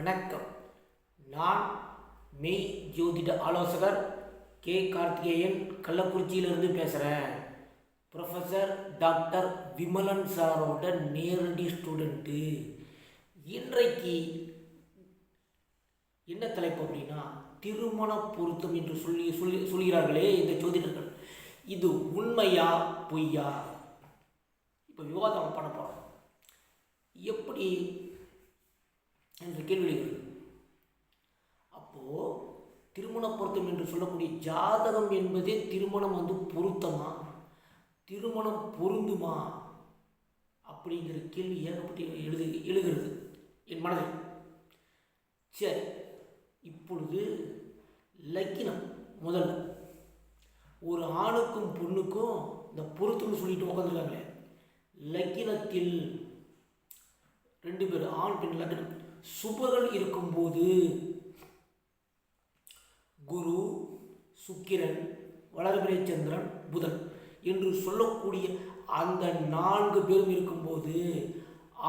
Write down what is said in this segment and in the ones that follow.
வணக்கம். நான் மெய் ஜோதிட ஆலோசகர் கே கார்த்திகேயன், கள்ளக்குறிச்சியிலிருந்து பேசுகிறேன். ப்ரொஃபஸர் டாக்டர் விமலன் சாரோட நேரடி ஸ்டூடெண்ட்டு. இன்றைக்கு என்ன தலைப்பு அப்படின்னா, திருமண பொருத்தம் என்று சொல்கிறார்களே இந்த ஜோதிடர்கள், இது உண்மையா பொய்யா? இப்போ விவாதம் பண்ண போகிறோம். எப்படி என்று கேள்வி. அப்போது திருமண பொருத்தம் என்று சொல்லக்கூடிய ஜாதகம் என்பதே திருமணம் பொருத்தமா, திருமணம் பொருந்துமா அப்படிங்கிற கேள்வி ஏகப்பட்டு எழுகிறது என் மனதில். சரி, இப்பொழுது லக்கினம் முதல்ல ஒரு ஆணுக்கும் பொண்ணுக்கும் இந்த பொருத்தம்னு சொல்லிட்டு உட்காந்துருக்காங்களே, லக்கினத்தில் ரெண்டு பேர் ஆண் பெண் லக்னம் சுபர்கள் இருக்கும்போது குரு, சுக்கிரன், வளர்பிறை சந்திரன், புதன் என்று சொல்லக்கூடிய அந்த 4 பேரும் இருக்கும்போது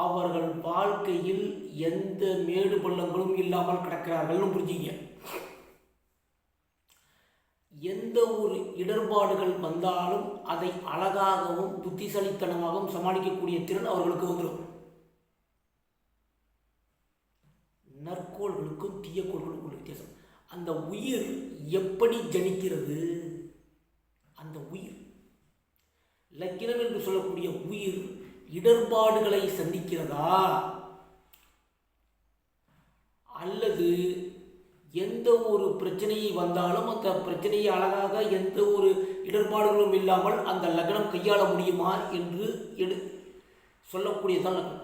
அவர்கள் வாழ்க்கையில் எந்த மேடு பள்ளங்களும் இல்லாமல் கிடக்கிறார்கள்னு புரிஞ்சுங்க. எந்த ஒரு இடர்பாடுகள் வந்தாலும் அதை அழகாகவும் புத்திசாலித்தனமாகவும் சமாளிக்கக்கூடிய திறன் அவர்களுக்கு வந்துடும். நற்கோள்களுக்கும் தீய கோள்களுக்கும் உள்ள வித்தியாசம். அந்த உயிர் எப்படி ஜனிக்கிறது? அந்த உயிர் லக்கினம் என்று சொல்லக்கூடிய உயிர் இடர்பாடுகளை சந்திக்கிறதா, அல்லது எந்த ஒரு பிரச்சனையை வந்தாலும் அந்த பிரச்சனையை அழகாக எந்த ஒரு இடர்பாடுகளும் இல்லாமல் அந்த லக்னம் கையாள முடியுமா என்று சொல்லக்கூடியதான் லக்னம்.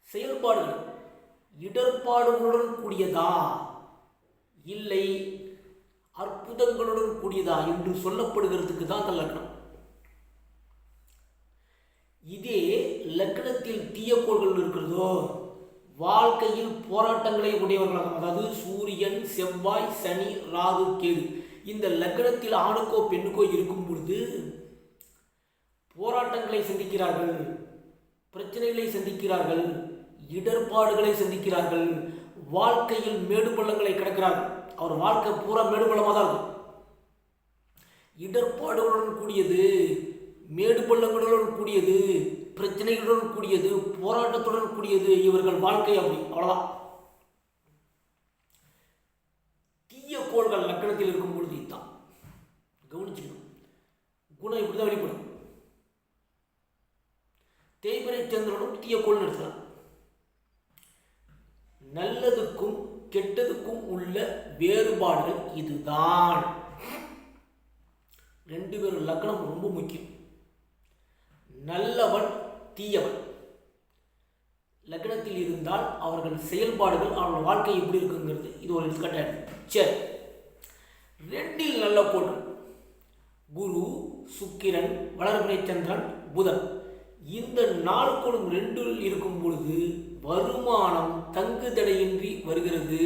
செயல்பாடுகள் இடர்பாடுகளுடன் கூடியதா இல்லை அற்புதங்களுடன் கூடியதா என்று சொல்லப்படுகிறதுக்கு தான் அந்த லக்னம். இதே லக்னத்தில் தீய கோள்கள் இருக்கிறதோ வாழ்க்கையில் போராட்டங்களை உடையவர்களாக, அதாவது சூரியன், செவ்வாய், சனி, ராகு, கேது இந்த லக்னத்தில் ஆணுக்கோ பெண்ணுக்கோ இருக்கும் பொழுது போராட்டங்களை சந்திக்கிறார்கள், பிரச்சனைகளை சந்திக்கிறார்கள், இடர்பாடுகளை சந்திக்கிறார்கள், வாழ்க்கையில் மேடு பள்ளங்களை கிடக்கிறார்கள். அவர் வாழ்க்கை பூரா மேடு பள்ளமாக தான் இருக்கும். இடர்பாடுகளுடன் கூடியது, மேடு பள்ளங்களுடன் கூடியது, பிரச்சனைகளுடன் கூடியது, போராட்டத்துடன் கூடியது இவர்கள் வாழ்க்கை. அப்படி அவ்வளோதான். தீய கோள்கள் லக்கணத்தில் இருக்கும் பொழுது இதுதான் கவனிச்சுக்கணும். குணம் இப்படி தான் வெளிப்படும். தேய்பிறை சந்திரனும் தீய கோள்னு எடுத்துக்கலாம். நல்லதுக்கும் கெட்டதுக்கும் உள்ள வேறுபாடுகள் இதுதான். 2 பேரும் லக்னம் ரொம்ப முக்கியம். நல்லவன் தீயவன் லக்னத்தில் இருந்தால் அவர்கள் செயல்பாடுகள், அவர்கள் வாழ்க்கை எப்படி இருக்குங்கிறது இது ஒரு எடுத்துக்காட்டு. சரி, 2 நல்ல கோள்கள் குரு, சுக்கிரன், வளர்பிறை சந்திரன், புதன் இந்த 4 கோளும் 2 இருக்கும் பொழுது வருமானம் தங்கு தடையின்றி வருகிறது.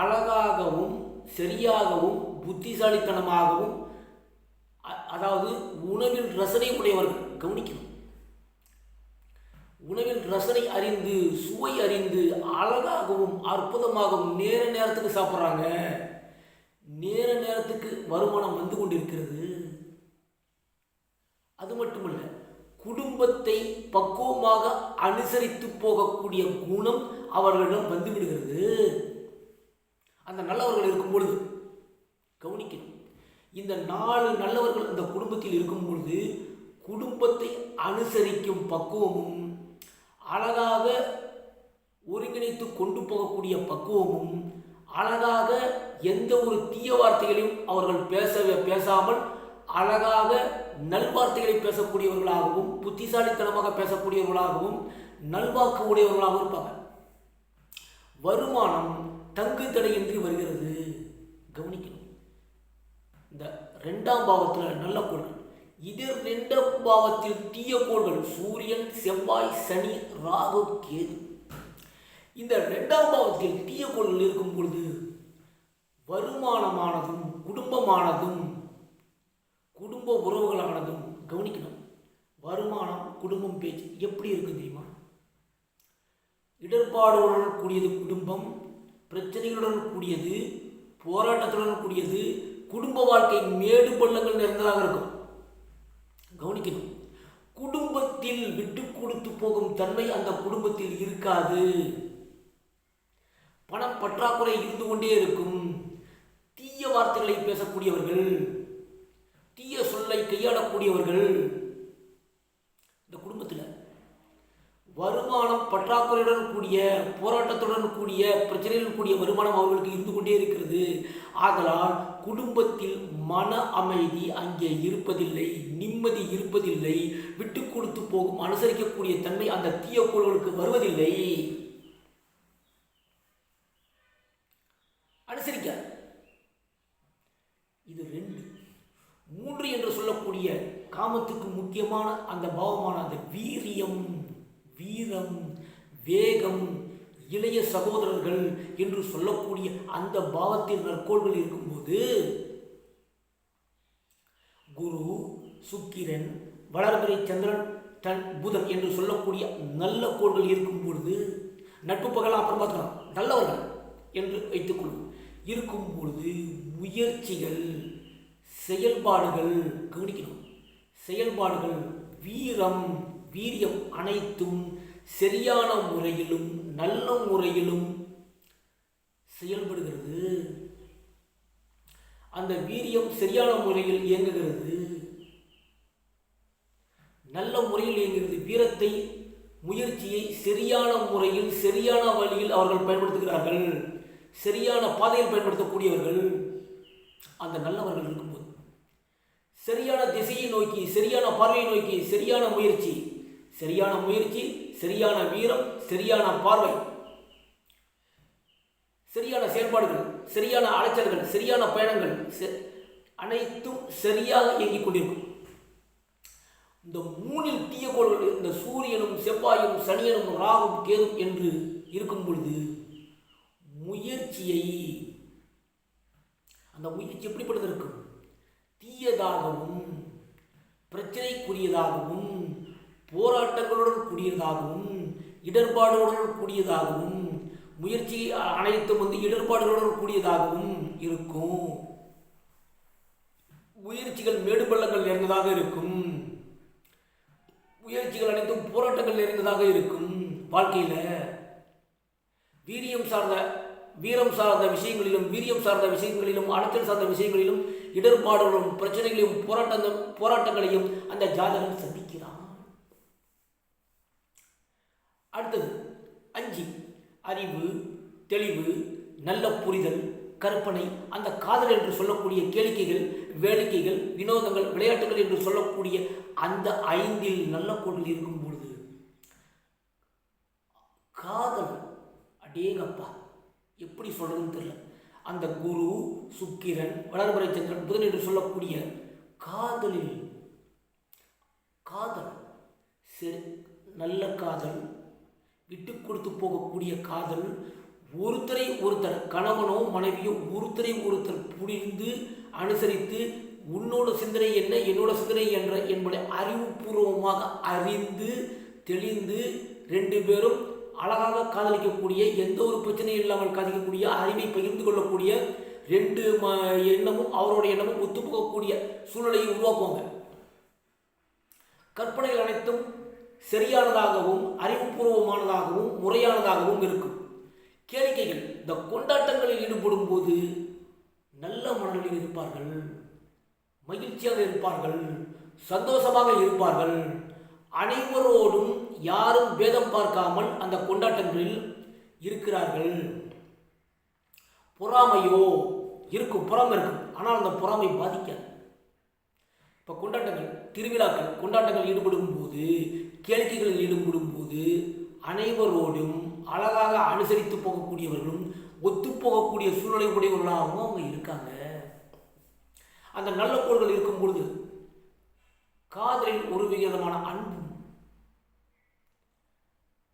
அழகாகவும் சரியாகவும் புத்திசாலித்தனமாகவும், அதாவது உணவில் ரசனை உடையவர்கள். கவனிக்கணும், உணவில் ரசனை அறிந்து, சுவை அறிந்து, அழகாகவும் அற்புதமாகவும் நேரத்துக்கு சாப்பிட்றாங்க. நேரத்துக்கு வருமானம் வந்து கொண்டிருக்கிறது. அது மட்டுமல்ல, குடும்பத்தை பக்குவமாக அனுசரித்து போகக்கூடிய குணம் அவர்களிடம் வந்து விடுகிறது. அந்த நல்லவர்கள் இருக்கும் பொழுது கவனிக்கணும், இந்த 4 நல்லவர்கள் இந்த குடும்பத்தில் இருக்கும் பொழுது குடும்பத்தை அனுசரிக்கும் பக்குவமும், அழகாக ஒருங்கிணைத்து கொண்டு போகக்கூடிய பக்குவமும், அழகாக எந்த ஒரு தீய வார்த்தைகளையும் அவர்கள் பேசாமல் அழகாக நல்வார்த்தைகளை பேசக்கூடியவர்களாகவும், புத்திசாலித்தனமாக பேசக்கூடியவர்களாகவும், நல்வாக்கு உடையவர்களாகவும் இருப்பாங்க. வருமானம் தங்கு தடையின்றி வருகிறது. கவனிக்கணும், இந்த 2ஆம் பாவத்தில் நல்ல கோள்கள், இது 2ஆம் பாவத்தில் தீய கோள்கள் சூரியன், செவ்வாய், சனி, ராகு, கேது. இந்த 2ஆம் பாவத்தில் தீய கோள்கள் இருக்கும் பொழுது வருமானமானதும், குடும்பமானதும், குடும்ப உறவுகளானதும். கவனிக்கணும், வருமானம், குடும்பம், பேச்சு எப்படி இருக்குது தெரியுமா? இடர்பாடுகளுடன் கூடியது குடும்பம், பிரச்சனைகளுடன் கூடியது, போராட்டத்துடன் கூடியது, குடும்ப வாழ்க்கை மேடு பள்ளங்கள் நிறைந்ததாக இருக்கும். கவனிக்கணும், குடும்பத்தில் விட்டு கொடுத்து போகும் தன்மை அந்த குடும்பத்தில் இருக்காது. பணம் பற்றாக்குறை இருந்து கொண்டே இருக்கும். தீய வார்த்தைகளை பேசக்கூடியவர்கள், தீய சொல்லை கையாளக்கூடியவர்கள். இந்த குடும்பத்தில் வருமானம் பற்றாக்குறையுடன் கூடிய, போராட்டத்துடன் கூடிய, பிரச்சனையுடன் கூடிய வருமானம் அவர்களுக்கு இருந்து கொண்டே இருக்கிறது. ஆதலால் குடும்பத்தில் மன அமைதி அங்கே இருப்பதில்லை, நிம்மதி இருப்பதில்லை. விட்டு கொடுத்து போகும் அனுசரிக்கக்கூடிய தன்மை அந்த தீய கோள்களுக்கு வருவதில்லை. அனுசரிக்க இது 2. 3 என்று சொல்லக்கூடிய காமத்துக்கு முக்கியமான அந்த பாவமான அந்த வீரியம், வீரம், வேகம், இளைய சகோதரர்கள் என்று சொல்லக்கூடிய அந்த பாவத்தில் நற்கோள்கள் இருக்கும்போது குரு, சுக்கிரன், வளர்பிறை சந்திரன், புதன் என்று சொல்லக்கூடிய நல்ல கோள்கள் இருக்கும் பொழுது, நட்பு பகலாம் அப்புறம் பார்க்கலாம், நல்லவர்கள் என்று வைத்துக்கொள்ளும் இருக்கும் பொழுது முயற்சிகள், செயல்பாடுகள், கவனிக்கணும், செயல்பாடுகள், வீரம், வீரியம் அனைத்தும் சரியான முறையிலும் நல்ல முறையிலும் செயல்படுகிறது. அந்த வீரியம் சரியான முறையில் இயங்குகிறது, நல்ல முறையில் இயங்குகிறது. வீரத்தை, முயற்சியை சரியான முறையில் சரியான வழியில் அவர்கள் பயன்படுத்துகிறார்கள். சரியான பாதையில் பயன்படுத்தக்கூடியவர்கள் அந்த நல்லவர்கள் இருக்கும்போது சரியான திசையை நோக்கி, சரியான பார்வையை நோக்கி, சரியான முயற்சி, சரியான வீரம், சரியான பார்வை, சரியான செயல்பாடுகள், சரியான அலைச்சல்கள், சரியான பயணங்கள் அனைத்தும் சரியாக இயங்கிக் கொண்டிருக்கும். இந்த 3 தீய கோள்கள், இந்த சூரியனும் செவ்வாயும் சனியனும் ராகும் கேதும் என்று இருக்கும் பொழுது முயற்சியை, அந்த முயற்சி எப்படிப்பட்டது இருக்கும்? தீயதாகவும், பிரச்சனைக்குரியதாகவும், போராட்டங்களுடன் கூடியதாகவும், இடர்பாடுகளுடன் கூடியதாகவும், முயற்சி அனைத்தும் இடர்பாடுகளுடன் கூடியதாகவும் இருக்கும். முயற்சிகள் மேடு பள்ளங்கள் நிறைந்ததாக இருக்கும். முயற்சிகள் அனைத்தும் போராட்டங்கள் நிறைந்ததாக இருக்கும். வாழ்க்கையில் வீரம் சார்ந்த விஷயங்களிலும், வீரியம் சார்ந்த விஷயங்களிலும், அலைச்சல் சார்ந்த விஷயங்களிலும், இடர்பாடுகளும், பிரச்சனைகளையும், போராட்டங்களையும் அந்த ஜாதகன் சந்திக்கிறான். அடுத்தது 5, அறிவு, தெளிவு, நல்ல புரிதல், கற்பனை, அந்த காதல் என்று சொல்லக்கூடிய கேளிக்கைகள், வேடிக்கைகள், வினோதங்கள், விளையாட்டுகள் என்று சொல்லக்கூடிய அந்த 5 நல்ல கோள்கள் இருக்கும் பொழுது காதல், அடேங்கப்பா எப்படி சொல்றதுன்னு தெரியல. அந்த குரு, சுக்கிரன், வளர்பிறை சந்திரன், புதன் என்று சொல்லக்கூடிய காதலில், காதல் நல்ல காதல், விட்டு கொடுத்து போகக்கூடிய காதல், ஒருத்தரை ஒருத்தர், கணவனோ மனைவியோ ஒருத்தரை ஒருத்தர் புரிந்து அனுசரித்து, உன்னோட சிந்தனை என்ன, என்னோட சிந்தனை என்ற என்பதை அறிவுபூர்வமாக அறிந்து தெளிந்து 2 பேரும் அழகாக காதலிக்கக்கூடிய, எந்த ஒரு பிரச்சனையும் இல்லாமல் காதலிக்கக்கூடிய, அறிவை பகிர்ந்து கொள்ளக்கூடிய, 2 எண்ணமும் அவருடைய எண்ணமும் ஒத்துப்போகக்கூடிய சூழ்நிலையை உருவாக்குவாங்க. கற்பனைகள் அனைத்தும் சரியானதாகவும், அறிவுபூர்வமானதாகவும், முறையானதாகவும் இருக்கும். கேளிக்கைகள், இந்த கொண்டாட்டங்களில் ஈடுபடும் போது நல்ல மனநிலையில் இருப்பார்கள், மகிழ்ச்சியாக இருப்பார்கள், சந்தோஷமாக இருப்பார்கள். அனைவரோடும் யாரும் பேதம் பார்க்காமல் அந்த கொண்டாட்டங்களில் இருக்கிறார்கள். பொறாமையோ இருக்கும், பொறாமை இருக்கும், ஆனால் அந்த பொறாமை பாதிக்காது. இப்போ கொண்டாட்டங்கள், திருவிழாக்கள், கொண்டாட்டங்கள் ஈடுபடும் போது, கேளிக்கைகளில் ஈடுபடும் போது அனைவரோடும் அழகாக அனுசரித்து போகக்கூடியவர்களும் ஒத்துப்போகக்கூடிய சூழ்நிலை உடையவர்களாகவும் அவங்க இருக்காங்க. அந்த நல்ல கோள்கள் இருக்கும் பொழுது காதலில் ஒரு விதமான அன்பும்,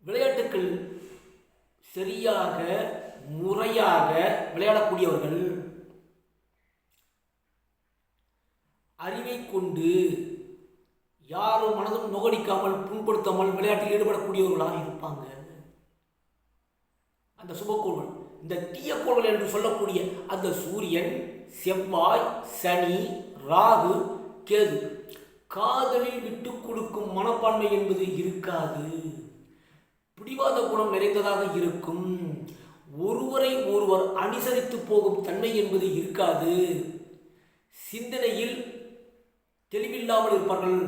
விளையாட்டுக்கள் சரியாக முறையாக விளையாடக்கூடியவர்கள், அறிவை கொண்டு யாரும் மனதும் நுகடிக்காமல் புண்படுத்தாமல் விளையாட்டில் ஈடுபடக்கூடியவர்களாக இருப்பாங்க. அந்த சுபக்கோள்கள். இந்த தீயக்கோள்கள் என்று சொல்லக்கூடிய அந்த சூரியன், செவ்வாய், சனி, ராகு, கேது. காதலில் விட்டு கொடுக்கும் மனப்பான்மை என்பது இருக்காது. பிடிவாத குணம் நிறைந்ததாக இருக்கும். ஒருவரை ஒருவர் அனுசரித்து போகும் தன்மை என்பது இருக்காது. சிந்தனையில் தெளிவில்லாமல் இருப்பார்கள்.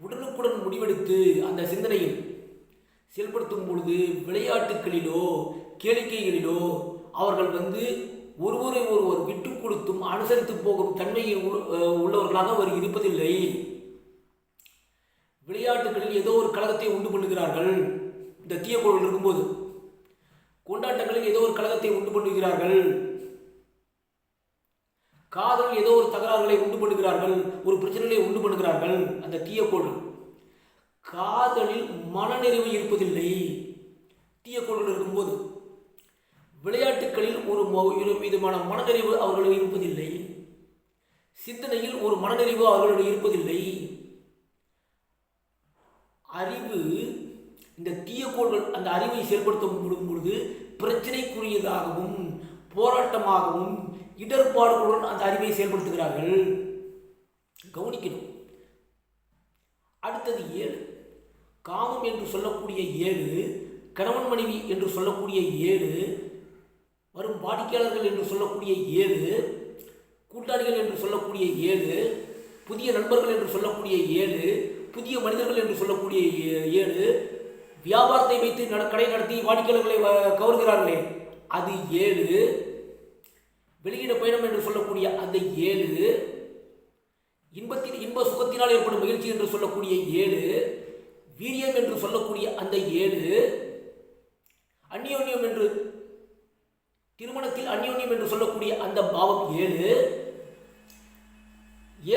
உடனுக்குடன் முடிவெடுத்து அந்த சிந்தனையில் செயல்படுத்தும் பொழுது விளையாட்டுகளிலோ கேளிக்கைகளிலோ அவர்கள் ஒருவரை ஒருவர் விட்டு கொடுத்தும் அனுசரித்து போகும் தன்மையை உள்ளவர்களாக அவர் இருப்பதில்லை. விளையாட்டுகளில் ஏதோ ஒரு கழகத்தை உண்டு பண்ணுகிறார்கள். இந்த தீயக்கோள்கள் இருக்கும்போது கொண்டாட்டங்களில் ஏதோ ஒரு கழகத்தை உண்டு பண்ணுகிறார்கள். காதலில் ஏதோ ஒரு தகராறுகளை உண்டு பண்ணுகிறார்கள், ஒரு பிரச்சனைகளை உண்டு பண்ணுகிறார்கள். அந்த தீயக்கோள்கள் காதலில் மனநிறைவு இருப்பதில்லை. தீயக்கோள்கள் இருக்கும்போது விளையாட்டுகளில் ஒரு விதமான மனநிறைவு அவர்களுக்கு இருப்பதில்லை. சிந்தனையில் ஒரு மனநிறைவு அவர்களுக்கு இருப்பதில்லை. அறிவு, இந்த தீயக்கோள்கள் அந்த அறிவை செயல்படுத்தும் பொழுது பிரச்சனைக்குரியதாகவும் போராட்டமாகவும் இடர்பாடுகளுடன் அந்த அறிவை செயல்படுத்துகிறார்கள். கவனிக்கணும். அடுத்தது 7. காமம் என்று சொல்லக்கூடிய 7, கணவன் மனைவி என்று சொல்லக்கூடிய 7, வரும் வாடிக்கையாளர்கள் என்று சொல்லக்கூடிய 7, கூட்டாளிகள் என்று சொல்லக்கூடிய 7, புதிய நண்பர்கள் என்று சொல்லக்கூடிய 7, புதிய மனிதர்கள் என்று சொல்லக்கூடிய 7, வியாபாரத்தை வைத்து கடை நடத்தி வாடிக்கையாளர்களை கவர்கிறார்களே அது 7, வெளியிட பயணம் என்று சொல்லக்கூடிய அந்த 7, இன்ப சுகத்தினால் ஏற்படும் மகிழ்ச்சி என்று சொல்லக்கூடிய 7, வீரியம் என்று சொல்லக்கூடிய அந்த 7, அந்யோன்யம் என்று திருமணத்தில் அந்யோன்யம் என்று சொல்லக்கூடிய அந்த பாவம் 7.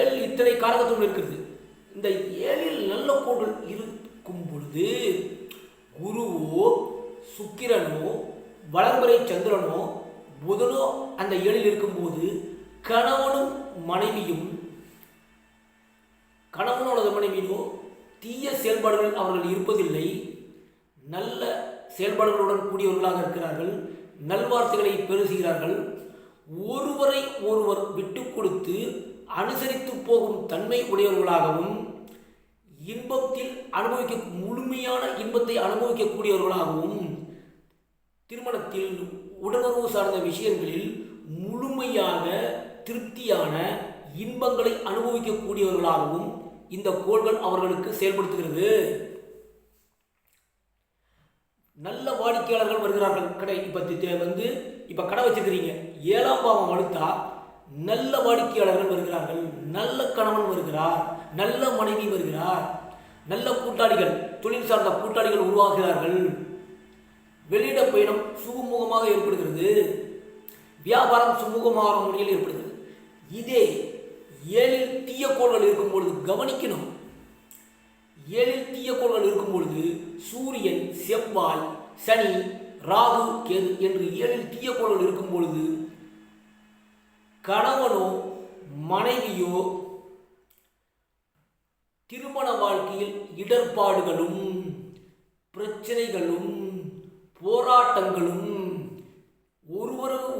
7 இத்தனை காரகத்துவம் இருக்கிறது. இந்த 7 நல்ல கோள்கள் இருக்கும் பொழுது குருவோ சுக்கிரனோ வளர்பிறை சந்திரனோ புதனோ அந்த 7 இருக்கும்போது கணவனும் மனைவியும் கணவனோட மனைவியோ தீய செயல்பாடுகள் அவர்கள் இருப்பதில்லை. நல்ல செயல்பாடுகளுடன் கூடியவர்களாக இருக்கிறார்கள். நல்வார்த்தைகளை பெருசுகிறார்கள். ஒருவரை ஒருவர் விட்டு கொடுத்து அனுசரித்து போகும் தன்மை உடையவர்களாகவும் இன்பத்தில் முழுமையான இன்பத்தை அனுபவிக்கக்கூடியவர்களாகவும் திருமணத்தில் உடலுறவு சார்ந்த விஷயங்களில் முழுமையாக திருப்தியான இன்பங்களை அனுபவிக்கக்கூடியவர்களாகவும் இந்த கோள்கள் அவர்களுக்கு செயல்படுத்துகிறது. நல்ல வாடிக்கையாளர்கள் வருகிறார்கள். கடை இப்போ கடை வச்சிருக்கிறீங்க, 7ஆம் பாவம் அடுத்தா நல்ல வாடிக்கையாளர்கள் வருகிறார்கள். நல்ல கணவன் வருகிறார், நல்ல மனைவி வருகிறார், நல்ல கூட்டாளிகள், தொழில் சார்ந்த கூட்டாளிகள் உருவாகிறார்கள். வெளியிட பயணம் சுமூகமாக ஏற்படுகிறது. வியாபாரம் சுமூகமான முறையில் ஏற்படுகிறது. இதே 7 தீயக்கோள்கள் இருக்கும் பொழுது கவனிக்கணும். 7 தீயக்கோள்கள் இருக்கும் பொழுது சூரியன், செவ்வாய், சனி, ராகு, கேது என்று 7 தீயக்கோள்கள் இருக்கும் பொழுது கணவனோ மனைவியோ திருமண வாழ்க்கையில் இடர்பாடுகளும் பிரச்சனைகளும் போராட்டங்களும்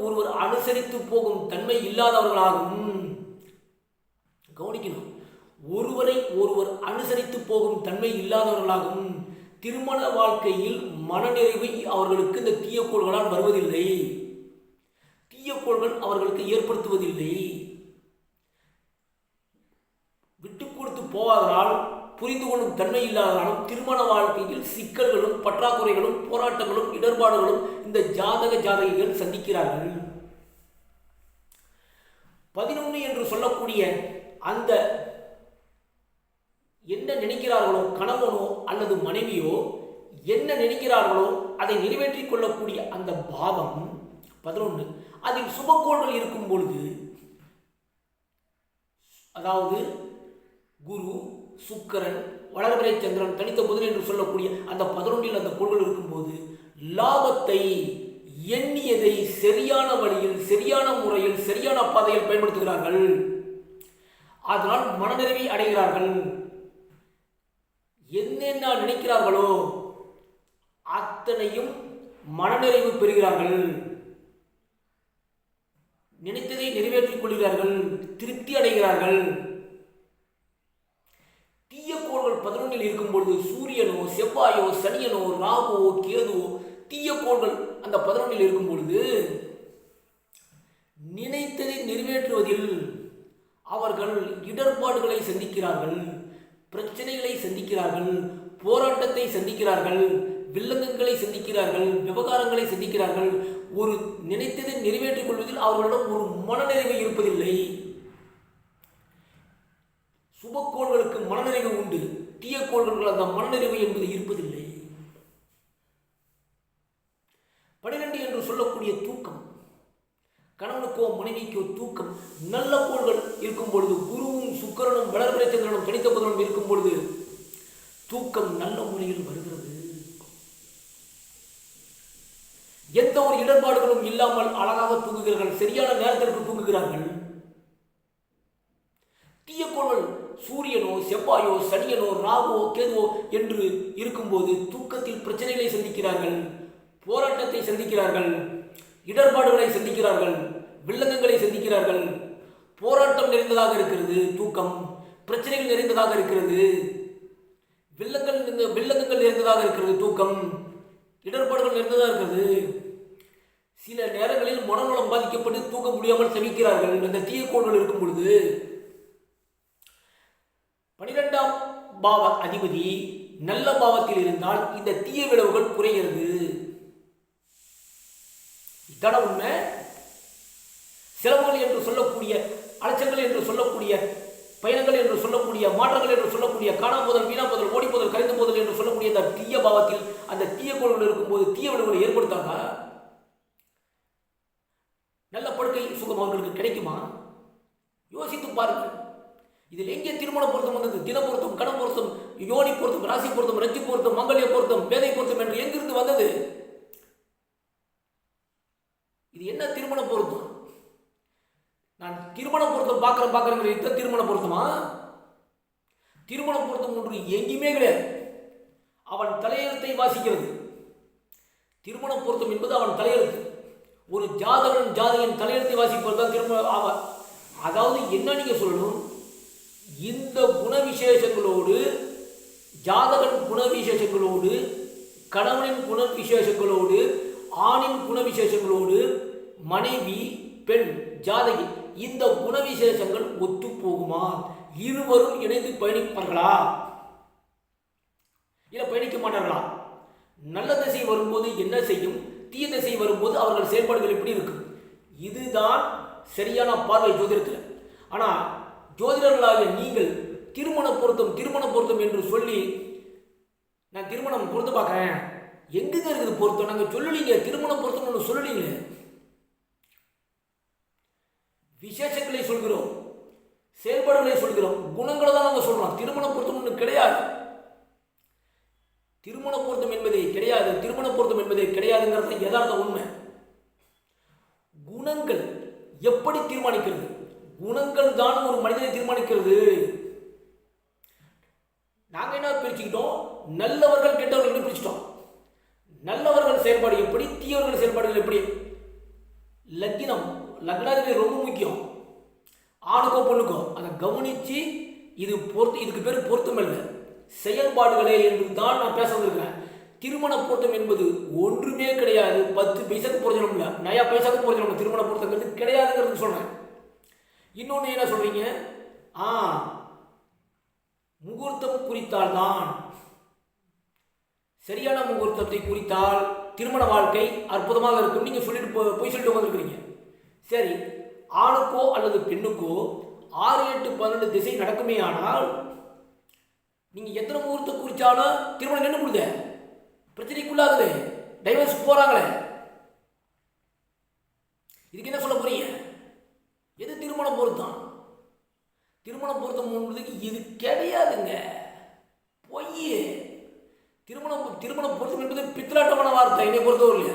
ஒருவர் அனுசரித்து போகும் தன்மை இல்லாதவர்களாகும். கவனிக்கணும். ஒருவரை ஒருவர் அனுசரித்து போகும் தன்மை இல்லாதவர்களாகும். திருமண வாழ்க்கையில் மனநிறைவை அவர்களுக்கு இந்த தீயக்கோள்களால் வருவதில்லை. தீயக்கோள்கள் அவர்களுக்கு ஏற்படுத்துவதில்லை. விட்டு கொடுத்து போவதனால், புரிந்து கொள்ளும் தன்மை இல்லாததாலும் திருமண வாழ்க்கையில் சிக்கல்களும் பற்றாக்குறைகளும் போராட்டங்களும் இடர்பாடுகளும் இந்த ஜாதகிகள் சந்திக்கிறார்கள். 11 என்று சொல்லக்கூடிய அந்த என்ன நினைக்கிறார்களோ கணவனோ அல்லது மனைவியோ என்ன நினைக்கிறார்களோ அதை நிறைவேற்றிக் கொள்ளக்கூடிய அந்த பாவம் 11 அதில் சுபக்கோள்கள் இருக்கும் பொழுது, அதாவது குரு, சுக்கிரன், வளர்பிறை சந்திரன், தனித்த புதன் என்று சொல்லக்கூடிய அந்த 11 அந்த கோள்கள் இருக்கும்போது லாபத்தை எண்ணியதை சரியான வழியில், சரியான முறையில், சரியான பாதையில் பயன்படுத்துகிறார்கள். அதனால் மனநிறைவை அடைகிறார்கள். என்னென்ன நினைக்கிறார்களோ அத்தனையும் மனநிறைவு பெறுகிறார்கள், நினைத்ததை நிறைவேற்றிக் கொள்கிறார்கள், திருப்தி அடைகிறார்கள். தீய கோள்கள் 11 இருக்கும்பொழுது சூரியனோ செவ்வாயோ சனியனோ ராகுவோ கேதுவோ தீய கோள்கள் அந்த 11 இருக்கும் பொழுது நினைத்ததை நிறைவேற்றுவதில் அவர்கள் இடர்பாடுகளை சந்திக்கிறார்கள், பிரச்சனைகளை சந்திக்கிறார்கள், போராட்டத்தை சந்திக்கிறார்கள், வில்லங்கங்களை சந்திக்கிறார்கள், விவகாரங்களை சந்திக்கிறார்கள். ஒரு நினைத்ததை நிறைவேற்றிக் கொள்வதில் அவர்களிடம் ஒரு மனநிறைவு இருப்பதில்லை. சுபக்கோள்களுக்கு மனநிறைவு உண்டு, தீய கோள்கள் அந்த மனநிறைவு என்பது இருப்பதில்லை. 12 என்று சொல்லக்கூடிய தூக்கம், கணவனுக்கோ மனைவிக்கோ தூக்கம் நல்ல கோள்கள் இருக்கும் பொழுது, குருவும் சுக்கிரனும் வளர்பிறை சந்திரனும் தனித்த புதனும் இருக்கும் பொழுது தூக்கம் நல்ல முறையில் வருகிறது. எந்த ஒரு இடர்பாடுகளும் இல்லாமல் அழகாக தூங்குகிறார்கள், சரியான நேரத்திற்கு தூங்குகிறார்கள். தீய கோள்கள் சூரியனோ செவ்வாயோ சனியனோ ராகுவோ கேதுவோ என்று இருக்கும்போது தூக்கத்தில் பிரச்சனைகளை சந்திக்கிறார்கள், போராட்டத்தை சந்திக்கிறார்கள், இடர்பாடுகளை சந்திக்கிறார்கள், வில்லங்கங்களை சந்திக்கிறார்கள். போராட்டம் நிறைந்ததாக இருக்கிறது தூக்கம், பிரச்சனைகள் நிறைந்ததாக இருக்கிறது, வில்லங்கங்கள் நிறைந்ததாக இருக்கிறது தூக்கம், இடர்பாடுகள் நிறைந்ததாக இருக்கிறது. சில நேரங்களில் மனநலம் பாதிக்கப்பட்டு தூக்க முடியாமல் சமிக்கிறார்கள் அந்த தீய கோள்கள் இருக்கும் பொழுது. 12ஆம் பாவ அதிபதி நல்ல பாவத்தில் இருந்தால் இந்த தீய விளைவுகள் குறைகிறது. இதான உண்மை. செலவுகள் என்று சொல்லக்கூடிய, அலைச்சல்கள் என்று சொல்லக்கூடிய, பயணங்கள் என்று சொல்லக்கூடிய, மாற்றங்கள் என்று சொல்லக்கூடிய, காணாமோதல், வீணாம்போதல், ஓடிப்போதல், கரைந்து போதல் என்று சொல்லக்கூடிய அந்த தீய பாவத்தில் அந்த தீய கோள்கள் இருக்கும்போது தீய விளைவுகளை ஏற்படுத்தாங்க. நல்ல படுக்கை சுகம் அவர்களுக்கு கிடைக்குமா? யோசித்து பாருங்கள். இதில் எங்கே திருமண பொருத்தம் வந்தது? தின பொருத்தம், கணம் பொருத்தம், யோனி பொருத்தம், ராசி பொருத்தம், ரச்சி பொருத்தம், மங்கல்ய பொருத்தம், வேதை பொருத்தம் என்று எங்கிருந்து வந்தது? இது என்ன திருமண பொருத்தம்? நான் திருமண பொருத்தம் பார்க்கிறேன், இந்த திருமண பொருத்தமா? திருமண பொருத்தம் ஒன்று எங்கேயுமே கிடையாது. அவன் தலையெழுத்தை வாசிக்கிறது. திருமண பொருத்தம் என்பது அவன் தலையெழுத்து. ஒரு ஜாதகன் ஜாதகன் தலையெழுத்தை வாசிப்பது தான் திருமண. அதாவது என்ன நீங்க சொல்லணும், இந்த குண விசேஷங்களோடு, ஜாதகன் குண விசேஷங்களோடு, கணவனின் குண விசேஷங்களோடு, ஆணின் குண விசேஷங்களோடு, மனைவி பெண் ஜாதகி இந்த குண விசேஷங்கள் ஒத்து போகுமா? இருவரும் இணைந்து பயணிப்பார்களா? இல்லை பயணிக்க மாட்டார்களா? நல்ல திசை வரும்போது என்ன செய்யும், தீய திசை வரும்போது அவர்கள் செயல்பாடுகள் எப்படி இருக்கும்? இதுதான் சரியான பார்வை ஜோதிடத்தில். ஆனால் ஜோதிடர்களாக நீங்கள் திருமண பொருத்தம் என்று சொல்லி, நான் திருமணம் பொருத்த பார்க்குறேன், எங்குங்க இருக்குது பொருத்தம்? நாங்கள் சொல்லலீங்க, திருமண பொருத்தம் ஒன்று சொல்லலீங்க. விசேஷங்களை சொல்கிறோம், செயல்பாடுகளை சொல்கிறோம், குணங்களை தான் நாங்கள் சொல்கிறோம். திருமண பொருத்தம் ஒன்று கிடையாது. திருமண பொருத்தம் என்பதே கிடையாது. திருமண பொருத்தம் என்பதே கிடையாதுங்கிறது யதார்த்த உண்மை. குணங்கள் எப்படி தீர்மானிக்கிறது? குணங்கள் தான் ஒரு மனிதனை தீர்மானிக்கிறது. நாங்கள் என்ன பிரிச்சுக்கிட்டோம்? நல்லவர்கள் கெட்டவர்கள் பிரிச்சுட்டோம். நல்லவர்கள் செயல்பாடு எப்படி, தீயவர்கள் செயல்பாடுகள் எப்படி? லக்னாதிபதி ரொம்ப முக்கியம். ஆணுக்கோ பொண்ணுக்கோ அதை கவனித்து இதுக்கு பேர் பொருத்தம் இல்லை, செயல்பாடுகளே என்று தான் நான் பேச வந்திருக்கிறேன். திருமண பொருத்தம் என்பது ஒன்றுமே கிடையாது. 10 பைசாக்கு பொருத்தம் இல்லை, நயா பைசாக்கு பொருத்தம் இல்லை. திருமண பொருத்தங்கிறது கிடையாதுங்கிறது சொல்கிறேன். இன்னொன்று என்ன சொல்றீங்க? முகூர்த்தம் குறித்தால்தான், சரியான முகூர்த்தத்தை குறித்தால் திருமண வாழ்க்கை அற்புதமாக இருக்கும் நீங்க சொல்லிட்டு போய் சொல்லிட்டு வந்திருக்கிறீங்க. சரி, ஆணுக்கோ அல்லது பெண்ணுக்கோ 6, 8, 12 திசை நடக்குமே ஆனால் நீங்க எத்தனை முகூர்த்தம் குறிச்சாலும் திருமணம் என்ன முடியுது? பிரச்சனைக்குள்ளாகுது, டைவர்ஸ் போறாங்களே. இதுக்கு என்ன சொல்ல போறீங்க? எது திருமண பொருத்தம்? திருமண பொருத்தம் என்பதுக்கு இது கிடையாதுங்க, பொய். திருமண பொருத்தம் என்பது பித்தலாட்டமான வார்த்தை என்னை பொறுத்தவரையில.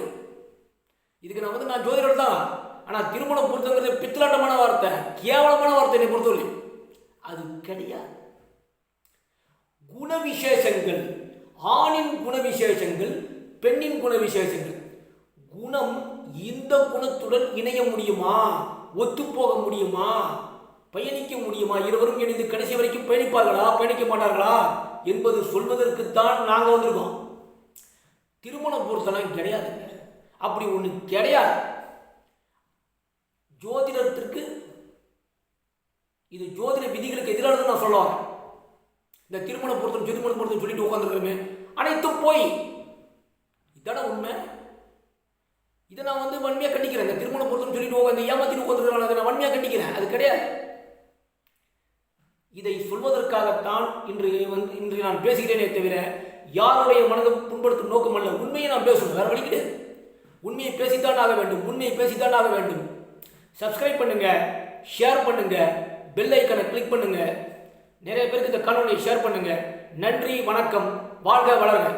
இதுக்கு நான் ஜோதிடர் தான். ஆனால் திருமண பொருத்தங்கிறது பித்தலாட்டமான வார்த்தை, கேவலமான வார்த்தை என்னை பொறுத்தவரை. அது கிடையாது. குணவிசேஷங்கள், ஆணின் குணவிசேஷங்கள், பெண்ணின் குணவிசேஷங்கள். குணம் இந்த குணத்துடன் இணைய முடியுமா, ஒத்துப்போக முடியுமா, பயணிக்க முடியுமா, இருவரும் இணைந்து கடைசி வரைக்கும் பயணிப்பார்களா பயணிக்க மாட்டார்களா என்பது சொல்வதற்குத்தான் நாங்கள் வந்திருக்கோம். திருமணம் பொறுத்தெல்லாம் கிடையாதுங்க, அப்படி ஒன்று கிடையாது. ஜோதிடத்திற்கு இது ஜோதிட விதிகளுக்கு எதிரானது நான் சொல்லுவாங்க. இந்த திருமண பொருத்தம் திருமண பொருத்தம் சொல்லிட்டு உட்காந்துருக்கிறோமே அனைத்தும் போய் இதான உண்மை. இதை நான் வன்மையாக கண்டிக்கிறேன். இந்த திருமண பொருத்தம் சொல்லிட்டு உட்காந்து ஏமாத்திட்டு உட்காந்துருக்காங்க, அதை நான் வன்மையாக கண்டிக்கிறேன். அது கிடையாது. இதை சொல்வதற்காகத்தான் இன்று நான் பேசுகிறேனே தவிர யாருடைய மனதை புண்படுத்தும் நோக்கம் அல்ல. உண்மையை நான் பேசணும், வேற வழி கிடையாது. உண்மையை பேசித்தான் ஆக வேண்டும், உண்மையை பேசித்தான் ஆக வேண்டும். சப்ஸ்கிரைப் பண்ணுங்க, ஷேர் பண்ணுங்க, பெல் ஐக்கனை கிளிக் பண்ணுங்க, நிறைய பேருக்கு இந்த காணொலியை ஷேர் பண்ணுங்க. நன்றி, வணக்கம், வாழ்க வளர்க.